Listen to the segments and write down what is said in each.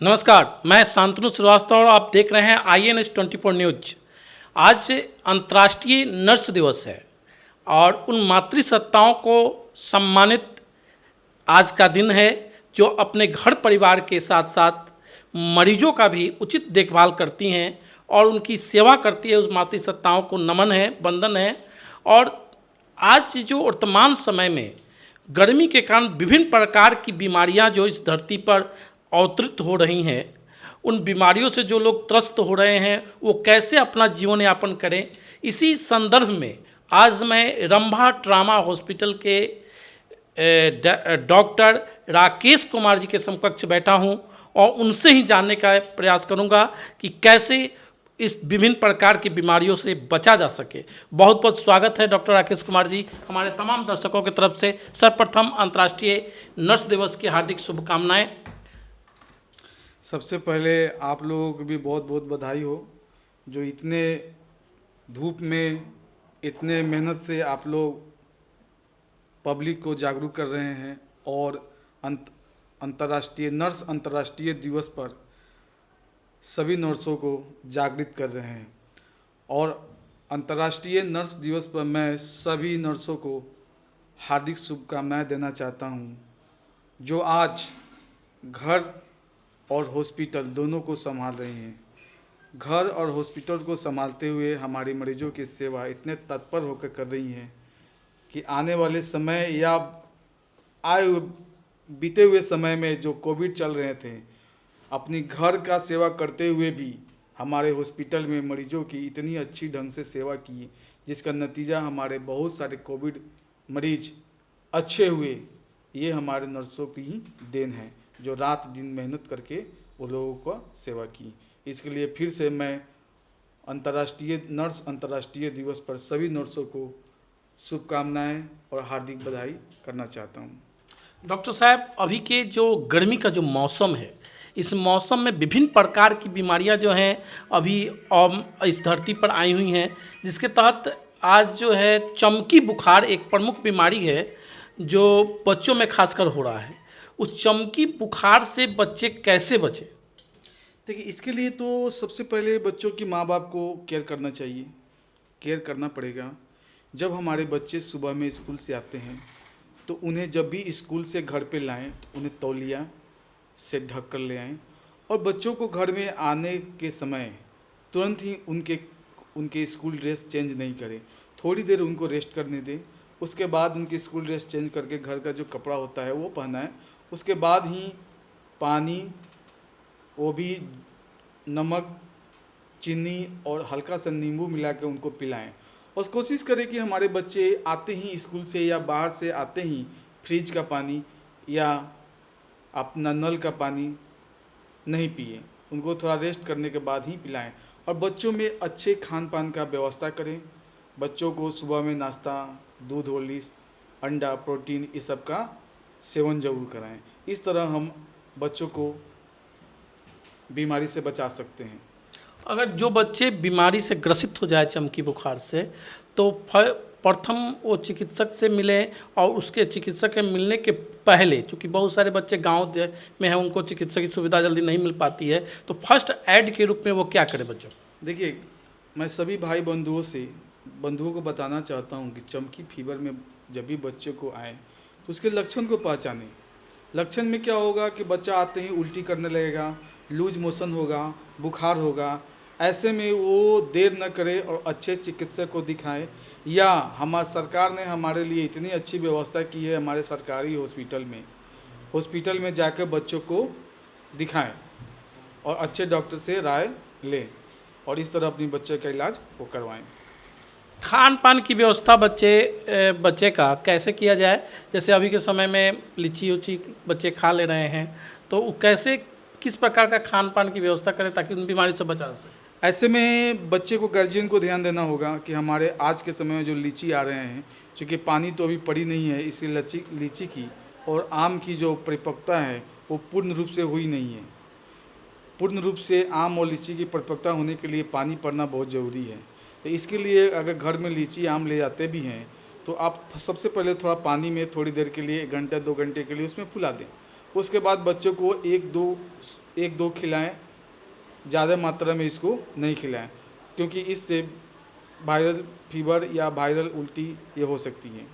नमस्कार, मैं शांतनु श्रीवास्तव और आप देख रहे हैं INS 24 न्यूज। आज अंतर्राष्ट्रीय नर्स दिवस है और उन मातृसत्ताओं को सम्मानित आज का दिन है जो अपने घर परिवार के साथ साथ मरीजों का भी उचित देखभाल करती हैं और उनकी सेवा करती है। उस मातृसत्ताओं को नमन है, वंदन है। और आज जो वर्तमान समय में गर्मी के कारण विभिन्न प्रकार की बीमारियां जो इस धरती पर अवतरित हो रही हैं, उन बीमारियों से जो लोग त्रस्त हो रहे हैं वो कैसे अपना जीवन यापन करें, इसी संदर्भ में आज मैं रंभा ट्रामा हॉस्पिटल के डॉक्टर राकेश कुमार जी के समकक्ष बैठा हूं और उनसे ही जानने का प्रयास करूंगा कि कैसे इस विभिन्न प्रकार की बीमारियों से बचा जा सके। बहुत बहुत स्वागत है डॉक्टर राकेश कुमार जी हमारे तमाम दर्शकों की तरफ से। सर्वप्रथम अंतर्राष्ट्रीय नर्स दिवस की हार्दिक शुभकामनाएं। सबसे पहले आप लोगों को भी बहुत बहुत बधाई हो जो इतने धूप में इतने मेहनत से आप लोग पब्लिक को जागरूक कर रहे हैं और अंतर्राष्ट्रीय दिवस पर सभी नर्सों को जागृत कर रहे हैं। और अंतर्राष्ट्रीय नर्स दिवस पर मैं सभी नर्सों को हार्दिक शुभकामनाएं देना चाहता हूं जो आज घर और हॉस्पिटल दोनों को संभाल रही हैं। घर और हॉस्पिटल को संभालते हुए हमारे मरीजों की सेवा इतने तत्पर होकर कर रही हैं कि आने वाले समय या बीते हुए समय में जो कोविड चल रहे थे, अपनी घर का सेवा करते हुए भी हमारे हॉस्पिटल में मरीजों की इतनी अच्छी ढंग से सेवा की, जिसका नतीजा हमारे बहुत सारे कोविड मरीज अच्छे हुए। ये हमारे नर्सों की ही देन है जो रात दिन मेहनत करके वो लोगों का सेवा की। इसके लिए फिर से मैं अंतर्राष्ट्रीय दिवस पर सभी नर्सों को शुभकामनाएं और हार्दिक बधाई करना चाहता हूं। डॉक्टर साहब, अभी के जो गर्मी का जो मौसम है, इस मौसम में विभिन्न प्रकार की बीमारियां जो हैं अभी इस धरती पर आई हुई हैं, जिसके तहत आज जो है चमकी बुखार एक प्रमुख बीमारी है जो बच्चों में खासकर हो रहा है। उस चमकी बुखार से बच्चे कैसे बचें? देखिए, इसके लिए तो सबसे पहले बच्चों की माँ बाप को केयर करना चाहिए, केयर करना पड़ेगा। जब हमारे बच्चे सुबह में स्कूल से आते हैं तो उन्हें जब भी स्कूल से घर पे लाएं तो उन्हें तौलिया से ढक कर ले आएँ। और बच्चों को घर में आने के समय तुरंत ही उनके स्कूल ड्रेस चेंज नहीं करें, थोड़ी देर उनको रेस्ट करने दें। उसके बाद उनके स्कूल ड्रेस चेंज करके घर का जो कपड़ा होता है वो पहनाएं। उसके बाद ही पानी, वो भी नमक, चीनी और हल्का सा नींबू मिला के उनको पिलाएं। और कोशिश करें कि हमारे बच्चे आते ही स्कूल से या बाहर से आते ही फ्रिज का पानी या अपना नल का पानी नहीं पिए, उनको थोड़ा रेस्ट करने के बाद ही पिलाएं। और बच्चों में अच्छे खान पान का व्यवस्था करें। बच्चों को सुबह में नाश्ता, दूध, हॉर्लिक्स, अंडा, प्रोटीन, इस सब का सेवन जरूर कराएं। इस तरह हम बच्चों को बीमारी से बचा सकते हैं। अगर जो बच्चे बीमारी से ग्रसित हो जाए चमकी बुखार से, तो प्रथम वो चिकित्सक से मिलें और उसके चिकित्सक के मिलने के पहले, क्योंकि बहुत सारे बच्चे गांव में हैं, उनको चिकित्सक की सुविधा जल्दी नहीं मिल पाती है, तो फर्स्ट एड के रूप में वो क्या करें बच्चों? देखिए, मैं सभी भाई बंधुओं को बताना चाहता हूँ कि चमकी फीवर में जब भी बच्चे को आए तो उसके लक्षण को पहचानें। लक्षण में क्या होगा कि बच्चा आते ही उल्टी करने लगेगा, लूज मोशन होगा, बुखार होगा। ऐसे में वो देर न करे और अच्छे चिकित्सक को दिखाएं। या सरकार ने हमारे लिए इतनी अच्छी व्यवस्था की है, हमारे सरकारी हॉस्पिटल में जाकर बच्चों को दिखाएं और अच्छे डॉक्टर से राय लें और इस तरह अपने बच्चे का इलाज वो करवाएं। खान पान की व्यवस्था बच्चे का कैसे किया जाए? जैसे अभी के समय में लीची उची बच्चे खा ले रहे हैं, तो कैसे किस प्रकार का खान पान की व्यवस्था करें ताकि उन बीमारी से बचा सके? ऐसे में बच्चे को, गार्जियन को ध्यान देना होगा कि हमारे आज के समय में जो लीची आ रहे हैं, चूँकि पानी तो अभी पड़ी नहीं है, इसलिए लीची की और आम की जो परिपक्वता है वो पूर्ण रूप से हुई नहीं है। पूर्ण रूप से आम और लीची की परिपक्वता होने के लिए पानी पड़ना बहुत ज़रूरी है। तो इसके लिए अगर घर में लीची आम ले जाते भी हैं तो आप सबसे पहले थोड़ा पानी में थोड़ी देर के लिए 1 घंटा 2 घंटे के लिए उसमें फुला दें। उसके बाद बच्चों को एक दो खिलाएं, ज़्यादा मात्रा में इसको नहीं खिलाएं, क्योंकि इससे वायरल फीवर या वायरल उल्टी ये हो सकती है।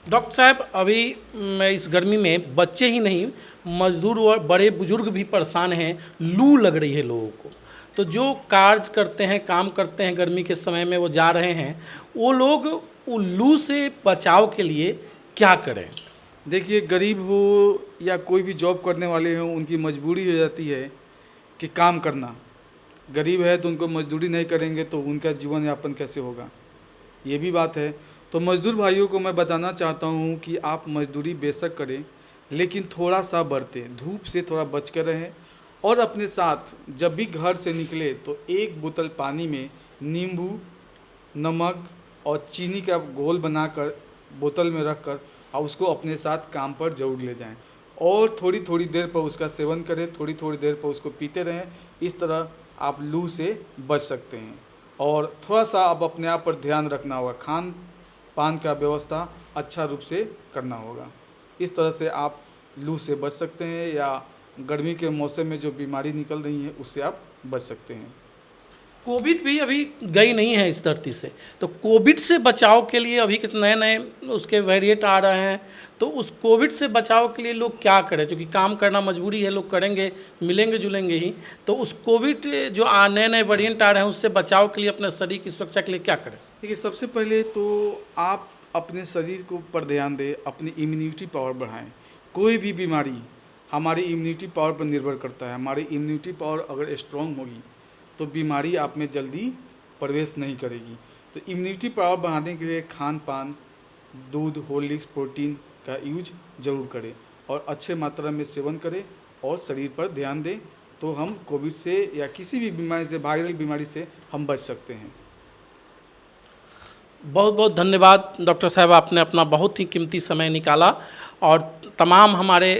डॉक्टर साहब, अभी मैं इस गर्मी में बच्चे ही नहीं, मजदूर और बड़े बुजुर्ग भी परेशान हैं, लू लग रही है लोगों को। तो जो कार्य करते हैं, काम करते हैं गर्मी के समय में, वो जा रहे हैं, वो लोग वो लू से बचाव के लिए क्या करें? देखिए, गरीब हो या कोई भी जॉब करने वाले हो, उनकी मजबूरी हो जाती है कि काम करना। गरीब है तो उनको मजदूरी नहीं करेंगे तो उनका जीवन यापन कैसे होगा, ये भी बात है। तो मज़दूर भाइयों को मैं बताना चाहता हूँ कि आप मजदूरी बेशक करें, लेकिन थोड़ा सा बरतें, धूप से थोड़ा बच कर रहें, और अपने साथ जब भी घर से निकले तो एक बोतल पानी में नींबू, नमक और चीनी का घोल बनाकर बोतल में रख कर और उसको अपने साथ काम पर जरूर ले जाएं, और थोड़ी थोड़ी देर पर उसका सेवन करें, थोड़ी थोड़ी देर पर उसको पीते रहें। इस तरह आप लू से बच सकते हैं। और थोड़ा सा अब अपने आप पर ध्यान रखना होगा, खान पान का व्यवस्था अच्छा रूप से करना होगा। इस तरह से आप लू से बच सकते हैं, या गर्मी के मौसम में जो बीमारी निकल रही है उससे आप बच सकते हैं। कोविड भी अभी गई नहीं है इस धरती से, तो कोविड से बचाव के लिए अभी कितने नए नए उसके वेरिएंट आ रहे हैं, तो उस कोविड से बचाव के लिए लोग क्या करें? क्योंकि काम करना मजबूरी है, लोग करेंगे, मिलेंगे जुलेंगे ही। तो उस कोविड जो नए नए वेरिएंट आ रहे हैं उससे बचाव के लिए, अपने शरीर की सुरक्षा के लिए क्या करें? देखिए, सबसे पहले तो आप अपने शरीर को पर ध्यान दें, अपनी इम्यूनिटी पावर बढ़ाएं। कोई भी बीमारी हमारी इम्यूनिटी पावर पर निर्भर करता है। हमारी इम्यूनिटी पावर अगर स्ट्रांग होगी तो बीमारी आप में जल्दी प्रवेश नहीं करेगी। तो इम्यूनिटी पावर बढ़ाने के लिए खान पान, दूध, हॉर्लिक्स, प्रोटीन का यूज ज़रूर करें, और अच्छे मात्रा में सेवन करें, और शरीर पर ध्यान दें, तो हम कोविड से या किसी भी बीमारी से, वायरल बीमारी से हम बच सकते हैं। बहुत बहुत धन्यवाद डॉक्टर साहब, आपने अपना बहुत ही कीमती समय निकाला और तमाम हमारे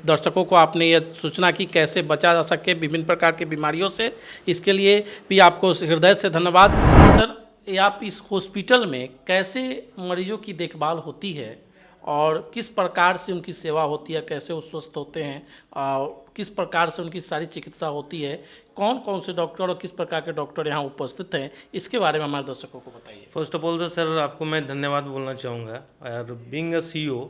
दर्शकों को आपने यह सूचना की कैसे बचा जा सके विभिन्न प्रकार की बीमारियों से। इसके लिए भी आपको हृदय से धन्यवाद। सर, ये आप इस हॉस्पिटल में कैसे मरीजों की देखभाल होती है और किस प्रकार से उनकी सेवा होती है, कैसे वो स्वस्थ होते हैं और किस प्रकार से उनकी सारी चिकित्सा होती है, कौन कौन से डॉक्टर और किस प्रकार के डॉक्टर यहाँ उपस्थित हैं, इसके बारे में हमारे दर्शकों को बताइए। फर्स्ट ऑफ ऑल तो सर आपको मैं धन्यवाद बोलना चाहूँगा। और बीइंग अ CEO,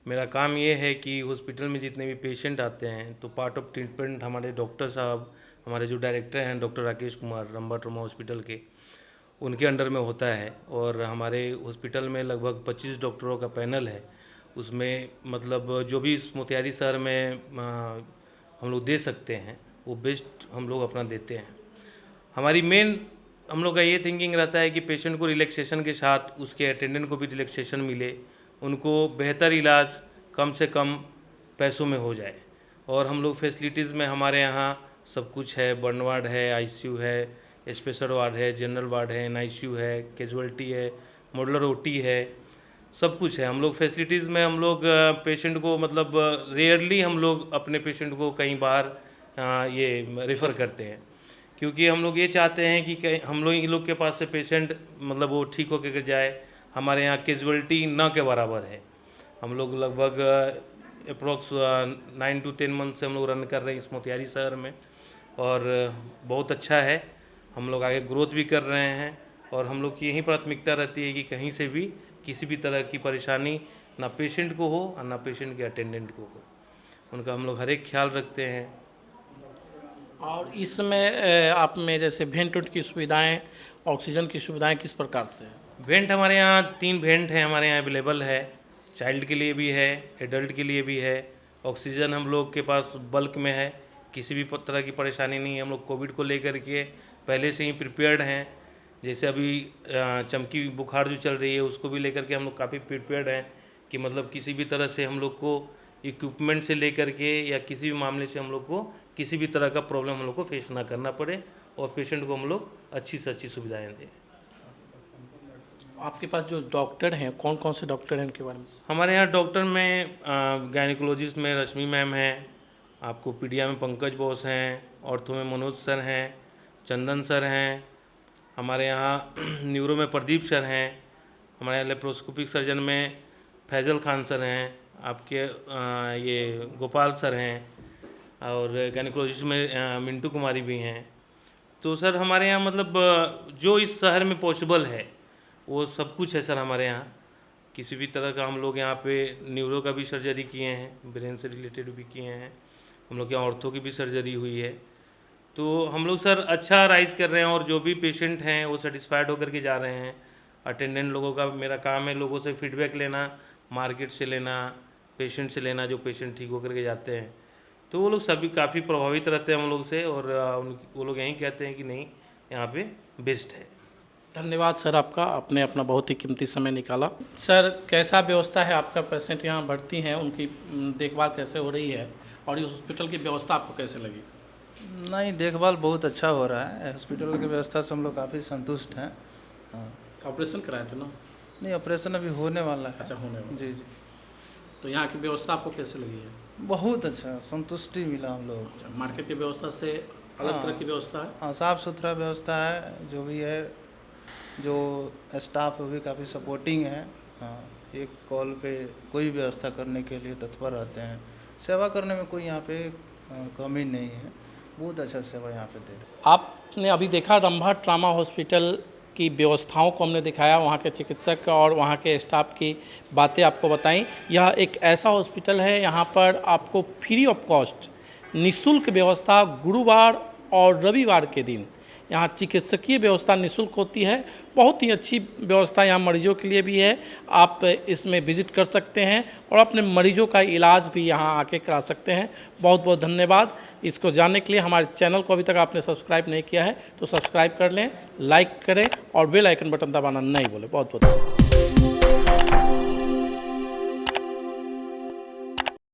मेरा काम ये है कि हॉस्पिटल में जितने भी पेशेंट आते हैं तो पार्ट ऑफ ट्रीटमेंट हमारे डॉक्टर साहब, हमारे जो डायरेक्टर हैं doctor Rakesh Kumar, Ramba trauma hospital के, उनके अंडर में होता है। और हमारे हॉस्पिटल में लगभग 25 डॉक्टरों का पैनल है। उसमें मतलब जो भी इस मोतिहारी शहर में हम लोग दे सकते हैं वो बेस्ट हम लोग अपना देते हैं। हमारी मेन हम लोग का ये थिंकिंग रहता है कि पेशेंट को रिलैक्सेशन के साथ उसके अटेंडेंट को भी रिलैक्सेशन मिले, उनको बेहतर इलाज कम से कम पैसों में हो जाए। और हम लोग फैसिलिटीज़ में हमारे यहाँ सब कुछ है, बर्न वार्ड है, ICU है, स्पेशल वार्ड है, जनरल वार्ड है, NICU है, कैजुअल्टी है, मॉडुलर OT है, सब कुछ है। हम लोग फैसिलिटीज़ में हम लोग पेशेंट को मतलब रेयरली हम लोग अपने पेशेंट को कहीं बाहर ये रेफ़र करते हैं, क्योंकि हम लोग ये चाहते हैं कि हम लोग इन लोग के पास से पेशेंट मतलब वो ठीक होकर जाए। हमारे यहाँ कैजुअल्टी न के बराबर है। हम लोग लगभग अप्रॉक्स 9 to 10 मंथ से हम लोग रन कर रहे हैं इस मोतिहारी शहर में, और बहुत अच्छा है। हम लोग आगे ग्रोथ भी कर रहे हैं, और हम लोग की यही प्राथमिकता रहती है कि कहीं से भी किसी भी तरह की परेशानी ना पेशेंट को हो और ना पेशेंट के अटेंडेंट को हो। उनका हम लोग हर एक ख्याल रखते हैं। और इसमें आप में जैसे वेंट उट की सुविधाएं, ऑक्सीजन की सुविधाएं किस प्रकार से हैं? वेंट हमारे यहाँ 3 वेंट हैं हमारे यहाँ अवेलेबल है। चाइल्ड के लिए भी है, एडल्ट के लिए भी है। ऑक्सीजन हम लोग के पास बल्क में है, किसी भी तरह की परेशानी नहीं है। हम लोग कोविड को लेकर के पहले से ही प्रिपेयर्ड हैं। जैसे अभी चमकी बुखार जो चल रही है उसको भी लेकर के हम लोग काफ़ी प्रिपेयर्ड हैं कि मतलब किसी भी तरह से हम लोग को इक्विपमेंट से लेकर के या किसी भी मामले से हम लोग को किसी भी तरह का प्रॉब्लम हम लोग को फेस ना करना पड़े, और पेशेंट को हम लोग अच्छी से अच्छी सुविधाएं दें। आपके पास जो डॉक्टर हैं, कौन कौन से डॉक्टर हैं, उनके बारे में? हमारे यहाँ डॉक्टर में गायनिकोलॉजिस्ट में रश्मि मैम हैं, आपको पीडिया में पंकज बोस हैं, ऑर्थो में मनोज सर हैं, चंदन सर हैं, हमारे यहाँ न्यूरो में प्रदीप सर हैं, हमारे यहाँ लेप्रोस्कोपिक सर्जन में फैजल खान सर हैं, आपके ये गोपाल सर हैं, और गायनिकोलॉजिस्ट में मिंटू कुमारी भी हैं। तो सर हमारे यहाँ मतलब जो इस शहर में पॉसिबल है वो सब कुछ है सर हमारे यहाँ। किसी भी तरह का हम लोग यहाँ पे न्यूरो का भी सर्जरी किए हैं, ब्रेन से रिलेटेड भी किए हैं, हम लोग के यहाँ ऑर्थो की भी सर्जरी हुई है। तो हम लोग सर अच्छा राइज कर रहे हैं, और जो भी पेशेंट हैं वो सेटिस्फाइड होकर के जा रहे हैं। अटेंडेंट लोगों का मेरा काम है लोगों से फीडबैक लेना, मार्केट से लेना, पेशेंट से लेना, जो पेशेंट ठीक होकर के जाते हैं। तो वो लोग सभी काफ़ी प्रभावित रहते हैं हम लोग से, और वो लोग यही कहते हैं कि नहीं यहाँ पे बेस्ट है। धन्यवाद सर आपका, आपने अपना बहुत ही कीमती समय निकाला। सर कैसा व्यवस्था है आपका, पेशेंट यहाँ भर्ती हैं, उनकी देखभाल कैसे हो रही है, और ये हॉस्पिटल की व्यवस्था आपको कैसे लगी? नहीं, देखभाल बहुत अच्छा हो रहा है। हॉस्पिटल की व्यवस्था से हम लोग काफ़ी संतुष्ट हैं। हाँ। ऑपरेशन कराए थे ना? नहीं, ऑपरेशन अभी होने वाला है। अच्छा, होने वाला। जी जी। तो यहाँ की व्यवस्था आपको कैसे लगी है? बहुत अच्छा, संतुष्टि मिला हम लोग। अच्छा, मार्केट की व्यवस्था से अलग तरह की व्यवस्था है? हाँ, साफ़ सुथरा व्यवस्था है। जो भी है, जो स्टाफ है वो भी काफ़ी सपोर्टिंग है। हाँ, एक कॉल पे कोई व्यवस्था करने के लिए तत्पर रहते हैं। सेवा करने में कोई यहाँ पे कमी नहीं है। बहुत अच्छा सेवा यहाँ पे दे रहे हैं। आपने अभी देखा रंभा ट्रामा हॉस्पिटल की व्यवस्थाओं को हमने दिखाया, वहाँ के चिकित्सक और वहाँ के स्टाफ की बातें आपको बताई। यह एक ऐसा हॉस्पिटल है, यहाँ पर आपको फ्री ऑफ कॉस्ट निःशुल्क व्यवस्था गुरुवार और रविवार के दिन यहाँ चिकित्सकीय व्यवस्था निःशुल्क होती है। बहुत ही अच्छी व्यवस्था यहाँ मरीजों के लिए भी है। आप इसमें विजिट कर सकते हैं और अपने मरीजों का इलाज भी यहाँ आके करा सकते हैं। बहुत बहुत धन्यवाद। इसको जानने के लिए हमारे चैनल को अभी तक आपने सब्सक्राइब नहीं किया है तो सब्सक्राइब कर लें, लाइक करें और बेल आइकन बटन दबाना नहीं भूलें। बहुत बहुत धन्यवाद।